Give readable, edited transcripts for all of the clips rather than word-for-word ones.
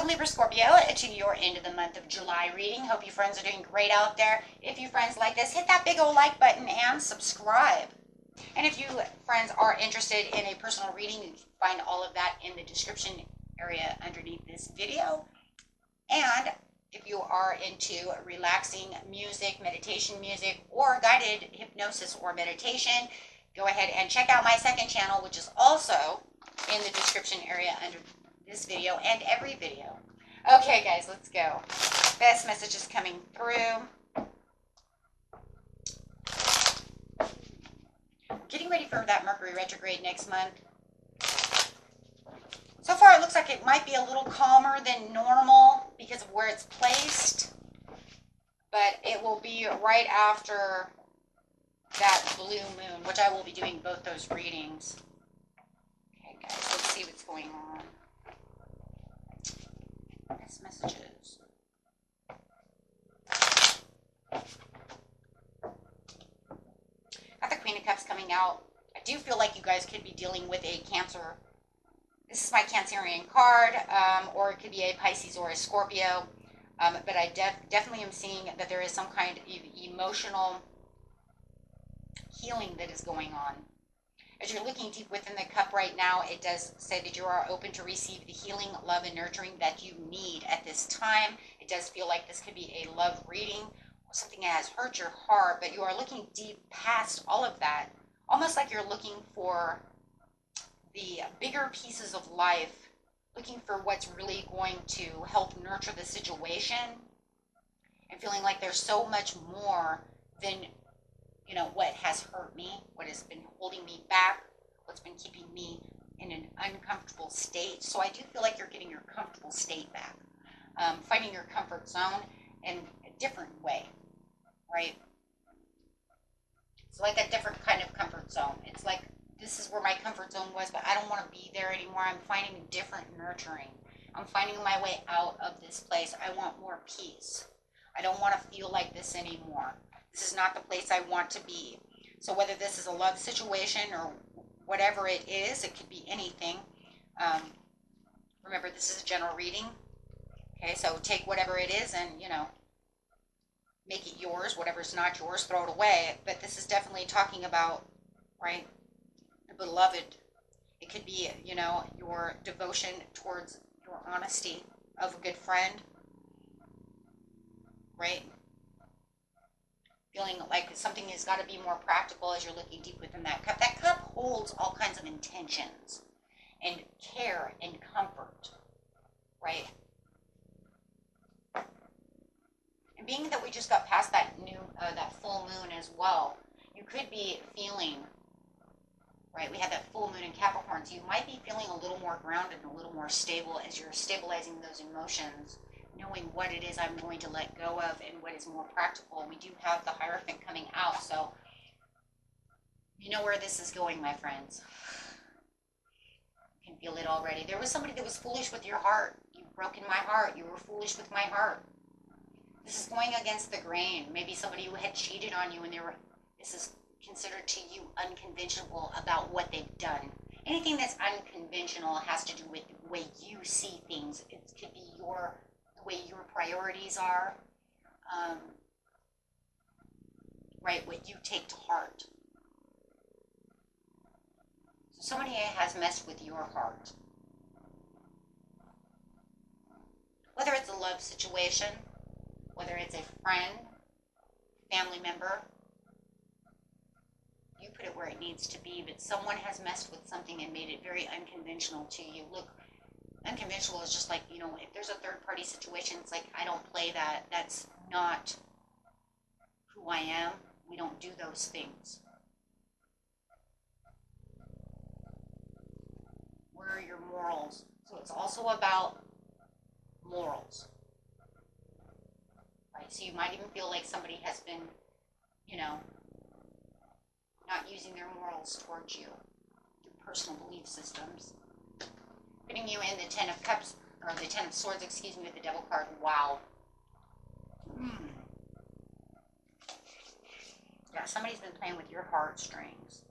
Welcome, Libra Scorpio, to your end of the month of July reading. Hope you friends are doing great out there. If you friends like this, hit that big old like button and subscribe. And if you friends are interested in a personal reading, you can find all of that in the description area underneath this video. And if you are into relaxing music, meditation music, or guided hypnosis or meditation, go ahead and check out my second channel, which is also in the description area under this video and every video. Okay, guys, let's go. Best messages coming through. Getting ready for that Mercury retrograde next month. So far, it looks like it might be a little calmer than normal because of where it's placed. But it will be right after that blue moon, which I will be doing both those readings. Okay, guys, let's see what's going on. Best messages. Got the Queen of Cups coming out. I do feel like you guys could be dealing with a Cancer. This is my Cancerian card, or it could be a Pisces or a Scorpio. But I definitely am seeing that there is some kind of emotional healing that is going on. As you're looking deep within the cup right now, it does say that you are open to receive the healing, love, and nurturing that you need at this time. It does feel like this could be a love reading, something that has hurt your heart, but you are looking deep past all of that. Almost like you're looking for the bigger pieces of life, looking for what's really going to help nurture the situation, and feeling like there's so much more than, you know, what has hurt me, what has been holding me back, what's been keeping me in an uncomfortable state. So I do feel like you're getting your comfortable state back, finding your comfort zone in a different way, right? It's like a different kind of comfort zone. It's like, this is where my comfort zone was, but I don't want to be there anymore. I'm finding a different nurturing. I'm finding my way out of this place. I want more peace. I don't want to feel like this anymore. This is not the place I want to be. So whether this is a love situation or whatever it is, it could be anything. Remember, this is a general reading. Okay, so take whatever it is and, you know, make it yours. Whatever's not yours, throw it away. But this is definitely talking about, right, the beloved. It could be, you know, your devotion towards your honesty of a good friend, right? Feeling like something has got to be more practical as you're looking deep within that cup. That cup holds all kinds of intentions and care and comfort, right? And being that we just got past that that full moon as well, you could be feeling, right? We had that full moon in Capricorn, so you might be feeling a little more grounded and a little more stable as you're stabilizing those emotions, knowing what it is I'm going to let go of and what is more practical. We do have the Hierophant coming out, so you know where this is going, my friends. You can feel it already. There was somebody that was foolish with your heart. You've broken my heart. You were foolish with my heart. This is going against the grain. Maybe somebody who had cheated on you and this is considered to you unconventional about what they've done. Anything that's unconventional has to do with the way you see things. It could be the way your priorities are, right, what you take to heart. So somebody has messed with your heart. Whether it's a love situation, whether it's a friend, family member, you put it where it needs to be, but someone has messed with something and made it very unconventional to you. Look, unconventional is just like, you know, if there's a third-party situation, it's like, I don't play that. That's not who I am. We don't do those things. Where are your morals? So it's also about morals. Right? So you might even feel like somebody has been, you know, not using their morals towards you, your personal belief systems. Putting you in the Ten of Cups, or the Ten of Swords, excuse me, with the Devil card. Wow. Yeah, somebody's been playing with your heartstrings.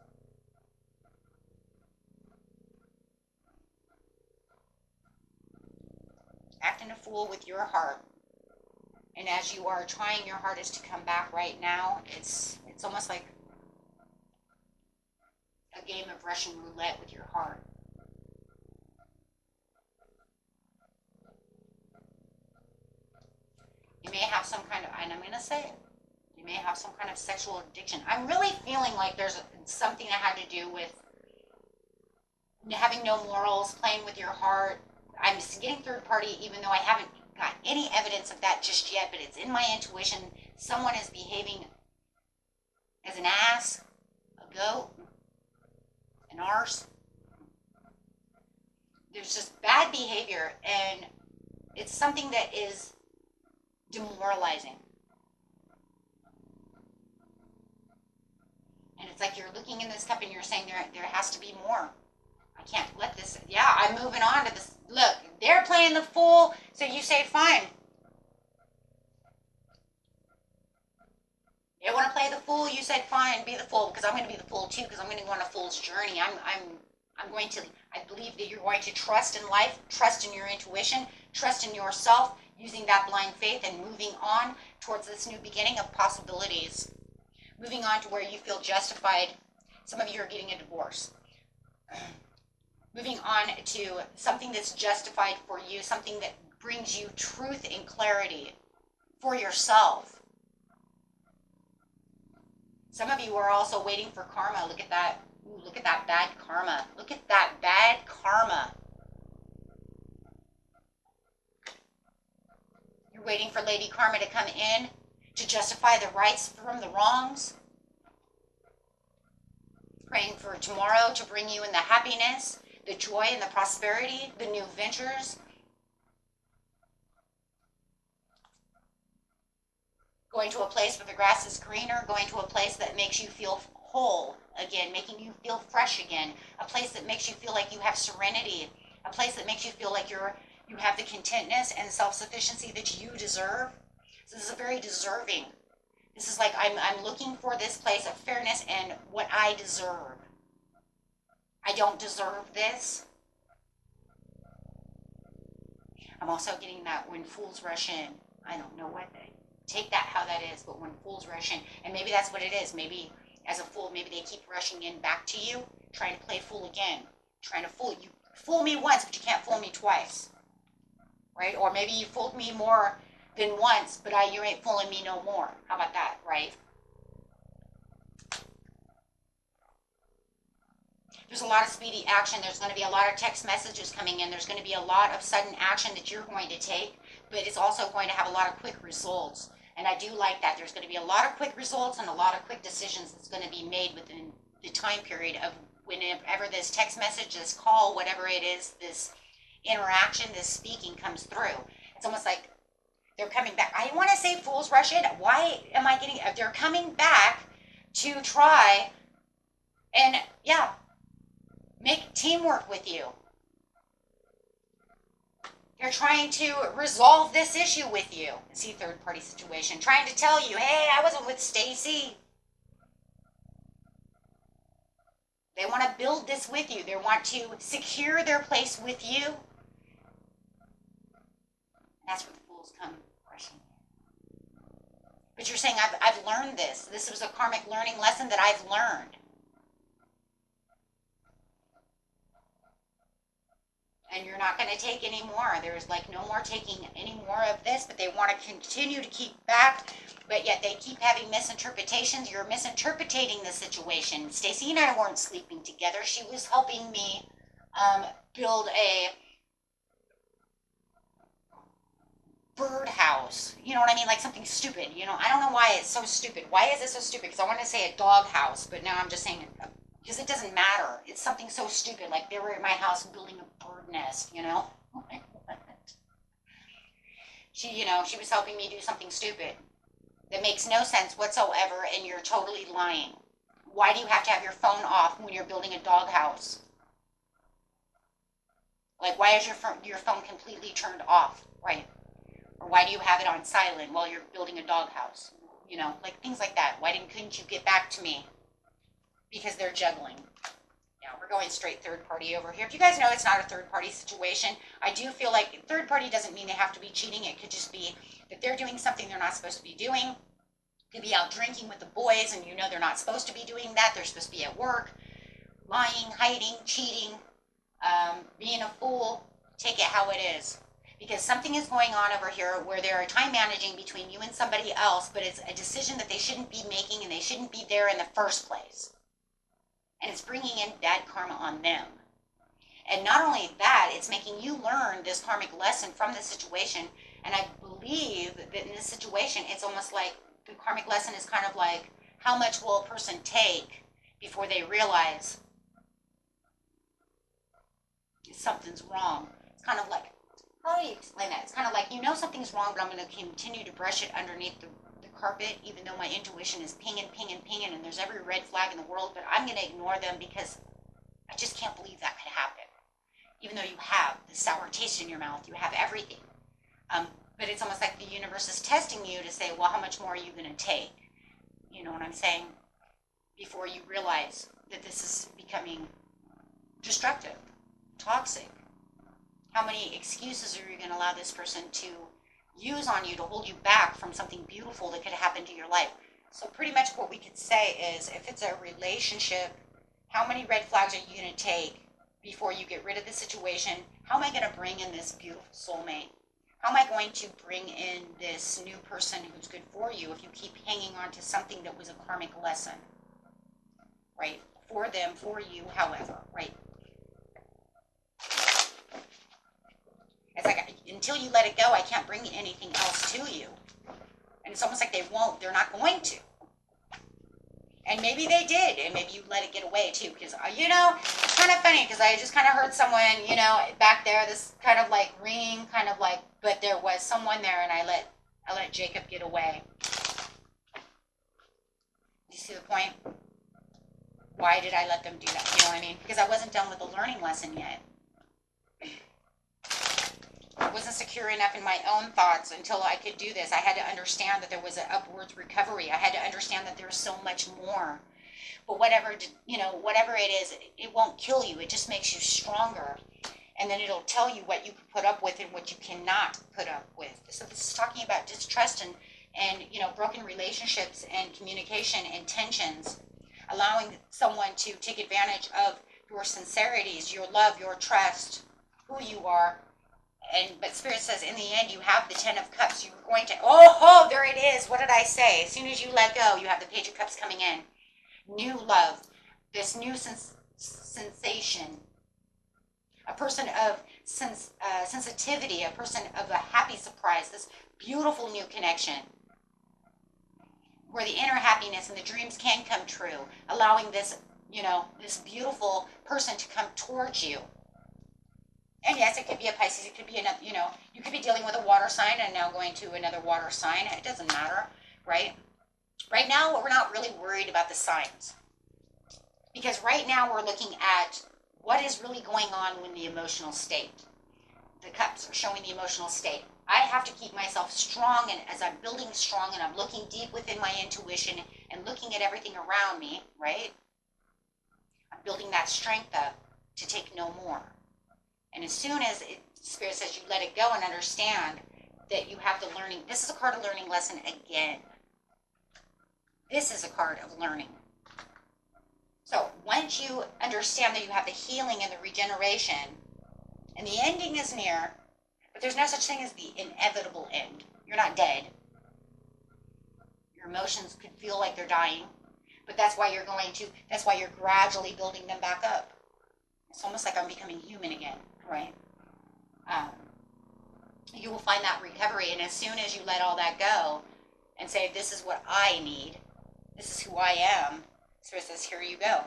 acting a fool with your heart. And as you are trying your hardest to come back right now, it's almost like a game of Russian roulette with your heart. You may have some kind of, and I'm going to say it, you may have some kind of sexual addiction. I'm really feeling like there's something that had to do with having no morals, playing with your heart. I'm getting third party, even though I haven't got any evidence of that just yet, but it's in my intuition. Someone is behaving as an ass, a goat, an arse. There's just bad behavior, and it's something that is demoralizing. And it's like you're looking in this cup and you're saying there has to be more. I can't let this, yeah, I'm moving on to this. Look, they're playing the fool, so you say fine. They want to play the fool, you said fine, be the fool, because I'm going to be the fool too, because I'm going to go on a fool's journey. I'm going to, I believe that you're going to trust in life, trust in your intuition, trust in yourself, using that blind faith and moving on towards this new beginning of possibilities. Moving on to where you feel justified. Some of you are getting a divorce. Moving on to something that's justified for you, something that brings you truth and clarity for yourself. Some of you are also waiting for karma. Look at that. Ooh, look at that bad karma. Look at that bad karma. You're waiting for Lady Karma to come in to justify the rights from the wrongs. Praying for tomorrow to bring you in the happiness, the joy and the prosperity, the new ventures. Going to a place where the grass is greener, going to a place that makes you feel whole again, making you feel fresh again, a place that makes you feel like you have serenity, a place that makes you feel like you have the contentness and self-sufficiency that you deserve. So this is very deserving. This is like I'm looking for this place of fairness and what I deserve. I don't deserve this. I'm also getting that when fools rush in, I don't know what they take that how that is, but when fools rush in, and maybe that's what it is. Maybe as a fool, maybe they keep rushing in back to you, trying to play fool again, trying to fool you. Fool me once, but you can't fool me twice, right? Or maybe you fooled me more than once, but you ain't fooling me no more. How about that, right? There's a lot of speedy action. There's going to be a lot of text messages coming in. There's going to be a lot of sudden action that you're going to take, but it's also going to have a lot of quick results. And I do like that. There's going to be a lot of quick results and a lot of quick decisions that's going to be made within the time period of whenever this text message, this call, whatever it is, this interaction, this speaking comes through. It's almost like they're coming back. I want to say fools rush in. Why am I getting, they're coming back to try and, yeah, make teamwork with you. They're trying to resolve this issue with you. See, third party situation. Trying to tell you, hey, I wasn't with Stacy. They want to build this with you. They want to secure their place with you. And that's where the fools come rushing in. But you're saying, I've learned this. This was a karmic learning lesson that I've learned. And you're not going to take any more. There's like no more taking any more of this, but they want to continue to keep back, but yet they keep having misinterpretations. You're misinterpreting the situation. Stacy and I weren't sleeping together. She was helping me build a birdhouse. You know what I mean? Like something stupid. You know, I don't know why it's so stupid. Why is it so stupid? Because I want to say a dog house, but now I'm just saying because it doesn't matter. It's something so stupid. Like they were at my house building a bird nest, you know? She was helping me do something stupid that makes no sense whatsoever, and you're totally lying. Why do you have to have your phone off when you're building a dog house? Like, why is your phone completely turned off, right? Or why do you have it on silent while you're building a dog house? You know, like things like that. Why couldn't you get back to me? Because they're juggling. Yeah, we're going straight third party over here. If you guys know it's not a third party situation, I do feel like third party doesn't mean they have to be cheating. It could just be that they're doing something they're not supposed to be doing. Could be out drinking with the boys, and you know they're not supposed to be doing that. They're supposed to be at work, lying, hiding, cheating, being a fool. Take it how it is. Because something is going on over here where they are time managing between you and somebody else, but it's a decision that they shouldn't be making, and they shouldn't be there in the first place. And it's bringing in bad karma on them. And not only that, it's making you learn this karmic lesson from the situation. And I believe that in this situation, it's almost like the karmic lesson is kind of like, how much will a person take before they realize something's wrong? It's kind of like, how do you explain that? It's kind of like, you know something's wrong, but I'm going to continue to brush it underneath the carpet, even though my intuition is pinging, and there's every red flag in the world, but I'm going to ignore them because I just can't believe that could happen. Even though you have the sour taste in your mouth, you have everything. But it's almost like the universe is testing you to say, well, how much more are you going to take? You know what I'm saying? Before you realize that this is becoming destructive, toxic. How many excuses are you going to allow this person to use on you to hold you back from something beautiful that could happen to your life? So pretty much what we could say is, if it's a relationship, how many red flags are you going to take before you get rid of the situation? How am I going to bring in this beautiful soulmate? How am I going to bring in this new person who's good for you if you keep hanging on to something that was a karmic lesson, right? For them, for you, however, right? It's like, until you let it go, I can't bring anything else to you. And it's almost like they're not going to. And maybe they did, and maybe you let it get away too, because, it's kind of funny, because I just kind of heard someone, back there, this kind of like ringing, kind of like, but there was someone there, and I let Jacob get away. You see the point? Why did I let them do that? You know what I mean? Because I wasn't done with the learning lesson yet. I wasn't secure enough in my own thoughts until I could do this. I had to understand that there was an upwards recovery. I had to understand that there's so much more. But whatever it is, it won't kill you. It just makes you stronger. And then it'll tell you what you can put up with and what you cannot put up with. So this is talking about distrust and broken relationships and communication and tensions, allowing someone to take advantage of your sincerities, your love, your trust, who you are. But Spirit says, in the end, you have the 10 of Cups. You're going to, there it is. What did I say? As soon as you let go, you have the Page of Cups coming in. New love, this new sensation, a person of sensitivity, a person of a happy surprise, this beautiful new connection where the inner happiness and the dreams can come true, allowing this, this beautiful person to come towards you. And yes, it could be a Pisces, it could be another, you could be dealing with a water sign and now going to another water sign. It doesn't matter, right? Right now, we're not really worried about the signs. Because right now, we're looking at what is really going on in the emotional state. The Cups are showing the emotional state. I have to keep myself strong, and as I'm building strong and I'm looking deep within my intuition and looking at everything around me, right? I'm building that strength up to take no more. And as soon as Spirit says you let it go and understand that you have the learning, this is a card of learning lesson again. This is a card of learning. So once you understand that you have the healing and the regeneration, and the ending is near, but there's no such thing as the inevitable end. You're not dead. Your emotions could feel like they're dying, but that's why you're gradually building them back up. It's almost like I'm becoming human again, right? You will find that recovery, and as soon as you let all that go and say, this is what I need, this is who I am, Spirit says, here you go.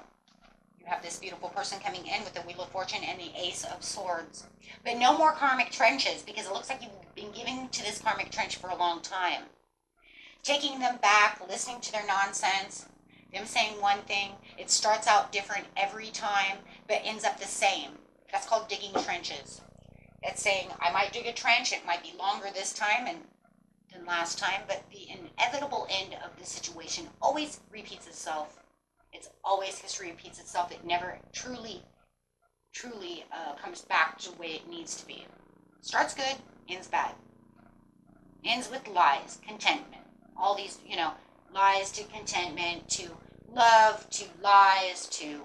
You have this beautiful person coming in with the Wheel of Fortune and the Ace of Swords. But no more karmic trenches, because it looks like you've been giving to this karmic trench for a long time. Taking them back, listening to their nonsense, them saying one thing, it starts out different every time, but ends up the same. That's called digging trenches. It's saying, I might dig a trench, it might be longer this time than last time, but the inevitable end of the situation always repeats itself. It's always history repeats itself. It never truly truly comes back to the way it needs to be. Starts good, ends bad. Ends with lies, contentment. All these, lies to contentment, to love, to lies, to,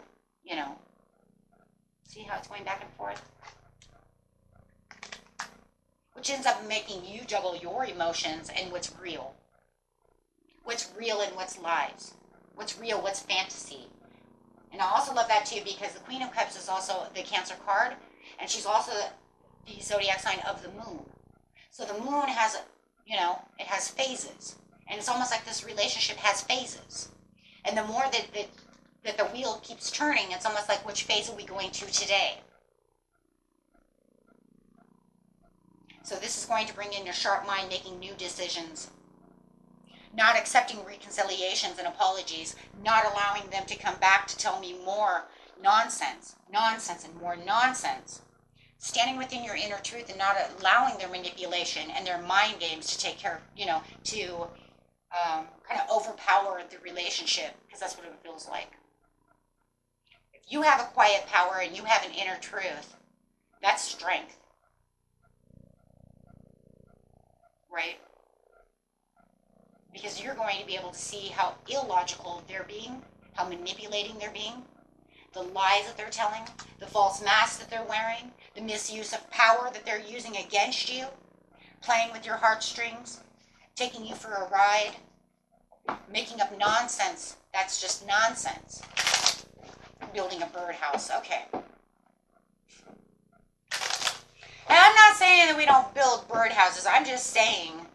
see how it's going back and forth? Which ends up making you juggle your emotions and what's real. What's real and what's lies. What's real, what's fantasy. And I also love that too because the Queen of Cups is also the Cancer card, and she's also the zodiac sign of the moon. So the moon has, it has phases. And it's almost like this relationship has phases. And the more that the wheel keeps turning, it's almost like, which phase are we going to today? So this is going to bring in your sharp mind making new decisions. Not accepting reconciliations and apologies. Not allowing them to come back to tell me more nonsense. Nonsense and more nonsense. Standing within your inner truth and not allowing their manipulation and their mind games to take care of, to kind of overpower the relationship, because that's what it feels like. If you have a quiet power and you have an inner truth, that's strength. Right? Because you're going to be able to see how illogical they're being, how manipulating they're being, the lies that they're telling, the false masks that they're wearing, the misuse of power that they're using against you, playing with your heartstrings, taking you for a ride, making up nonsense. That's just nonsense. Building a birdhouse. Okay. And I'm not saying that we don't build birdhouses. I'm just saying,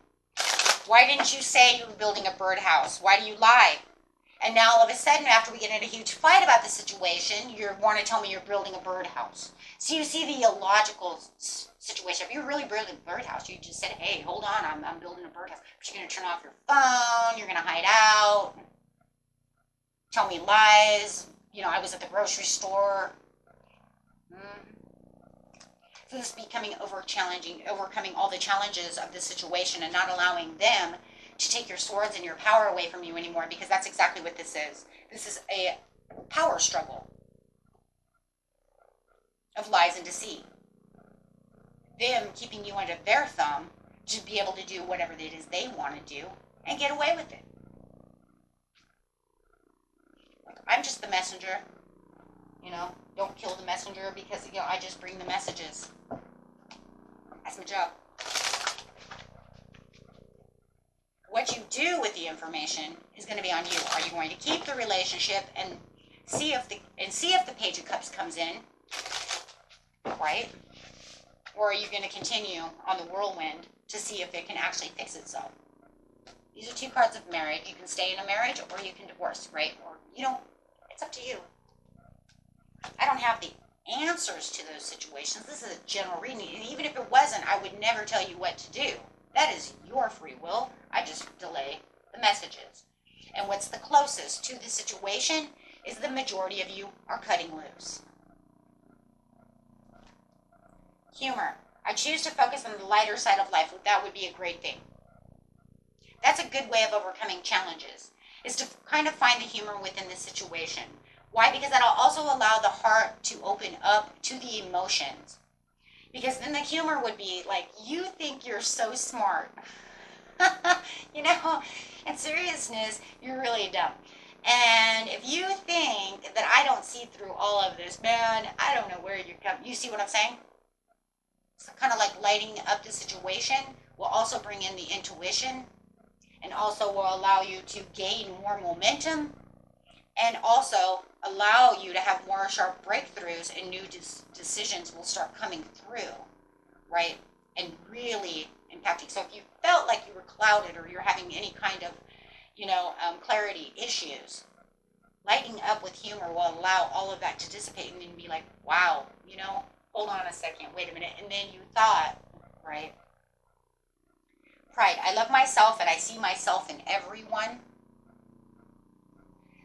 why didn't you say you were building a birdhouse? Why do you lie? And now all of a sudden, after we get in a huge fight about the situation, you want to tell me you're building a birdhouse. So you see the illogical situation. If you're really building a birdhouse, you just said, hey, hold on, I'm building a birdhouse. But you're going to turn off your phone, you're going to hide out, tell me lies. I was at the grocery store. So this is becoming overcoming all the challenges of this situation and not allowing them to take your swords and your power away from you anymore, because that's exactly what this is. This is a power struggle of lies and deceit. Them keeping you under their thumb to be able to do whatever it is they want to do and get away with it. Like, I'm just the messenger. Don't kill the messenger because, I just bring the messages. That's my job. What you do with the information is going to be on you. Are you going to keep the relationship and see if the Page of Cups comes in, right? Or are you going to continue on the whirlwind to see if it can actually fix itself? These are two cards of marriage. You can stay in a marriage or you can divorce, right? Or, it's up to you. I don't have the answers to those situations. This is a general reading. And even if it wasn't, I would never tell you what to do. That is your free will. I just delay the messages. And what's the closest to the situation is the majority of you are cutting loose. Humor. I choose to focus on the lighter side of life. That would be a great thing. That's a good way of overcoming challenges, is to kind of find the humor within the situation. Why? Because that'll also allow the heart to open up to the emotions. Because then the humor would be like, you think you're so smart. In seriousness, you're really dumb. And if you think that I don't see through all of this, man, I don't know where you're coming. You see what I'm saying? So kind of like lighting up the situation will also bring in the intuition and also will allow you to gain more momentum and also allow you to have more sharp breakthroughs, and new decisions will start coming through, right? And really impacting. So if you felt like you were clouded or you're having any kind of, clarity issues, lighting up with humor will allow all of that to dissipate and then be like, wow, hold on a second, wait a minute. And then you thought, right? Pride. I love myself and I see myself in everyone.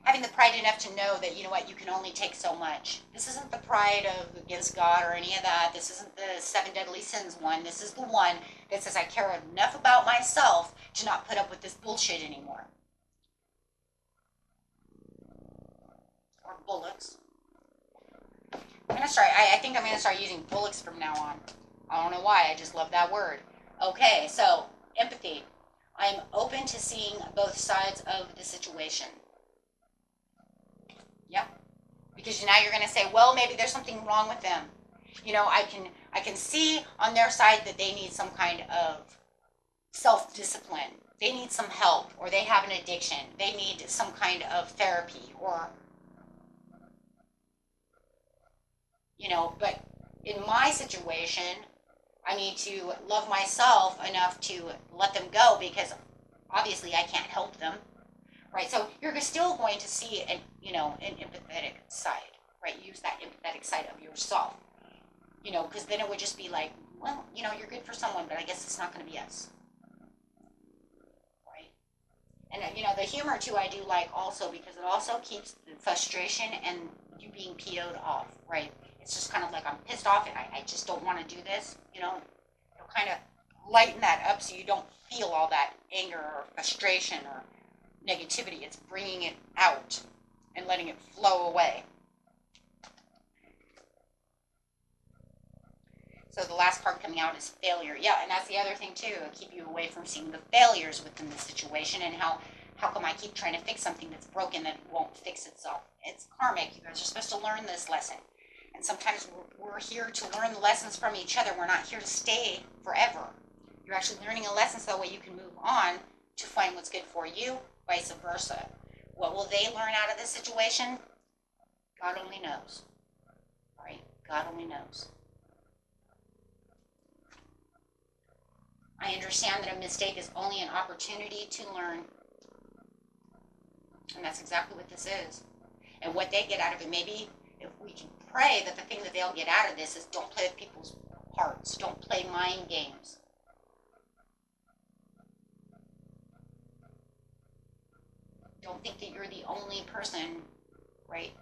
Having the pride enough to know that, you can only take so much. This isn't the pride of against God or any of that. This isn't the 7 deadly sins one. This is the one that says I care enough about myself to not put up with this bullshit anymore. Or bullets. I think I'm gonna start using bullocks from now on. I don't know why, I just love that word. Okay, so empathy. I'm open to seeing both sides of the situation. Yep. Because now you're gonna say, well, maybe there's something wrong with them. I can see on their side that they need some kind of self-discipline. They need some help, or they have an addiction. They need some kind of therapy, or but in my situation, I need to love myself enough to let them go because obviously I can't help them, right? So you're still going to see an empathetic side, right? Use that empathetic side of yourself, because then it would just be like, well, you're good for someone, but I guess it's not going to be us, right? And the humor too, I do like also because it also keeps the frustration and you being PO'd off, right? It's just kind of like I'm pissed off and I just don't want to do this, it'll kind of lighten that up so you don't feel all that anger or frustration or negativity. It's bringing it out and letting it flow away. So the last card coming out is failure. Yeah, and that's the other thing too. It'll keep you away from seeing the failures within the situation and how come I keep trying to fix something that's broken that won't fix itself. It's karmic. You guys are supposed to learn this lesson. And sometimes we're here to learn the lessons from each other. We're not here to stay forever. You're actually learning a lesson so that way you can move on to find what's good for you, vice versa. What will they learn out of this situation? God only knows. Right? God only knows. I understand that a mistake is only an opportunity to learn. And that's exactly what this is. And what they get out of it, maybe if we can pray that the thing that they'll get out of this is don't play with people's hearts. Don't play mind games. Don't think that you're the only person, right?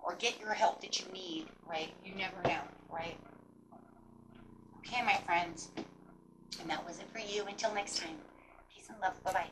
Or get your help that you need, right? You never know, right? Okay, my friends. And that was it for you. Until next time. Peace and love. Bye-bye.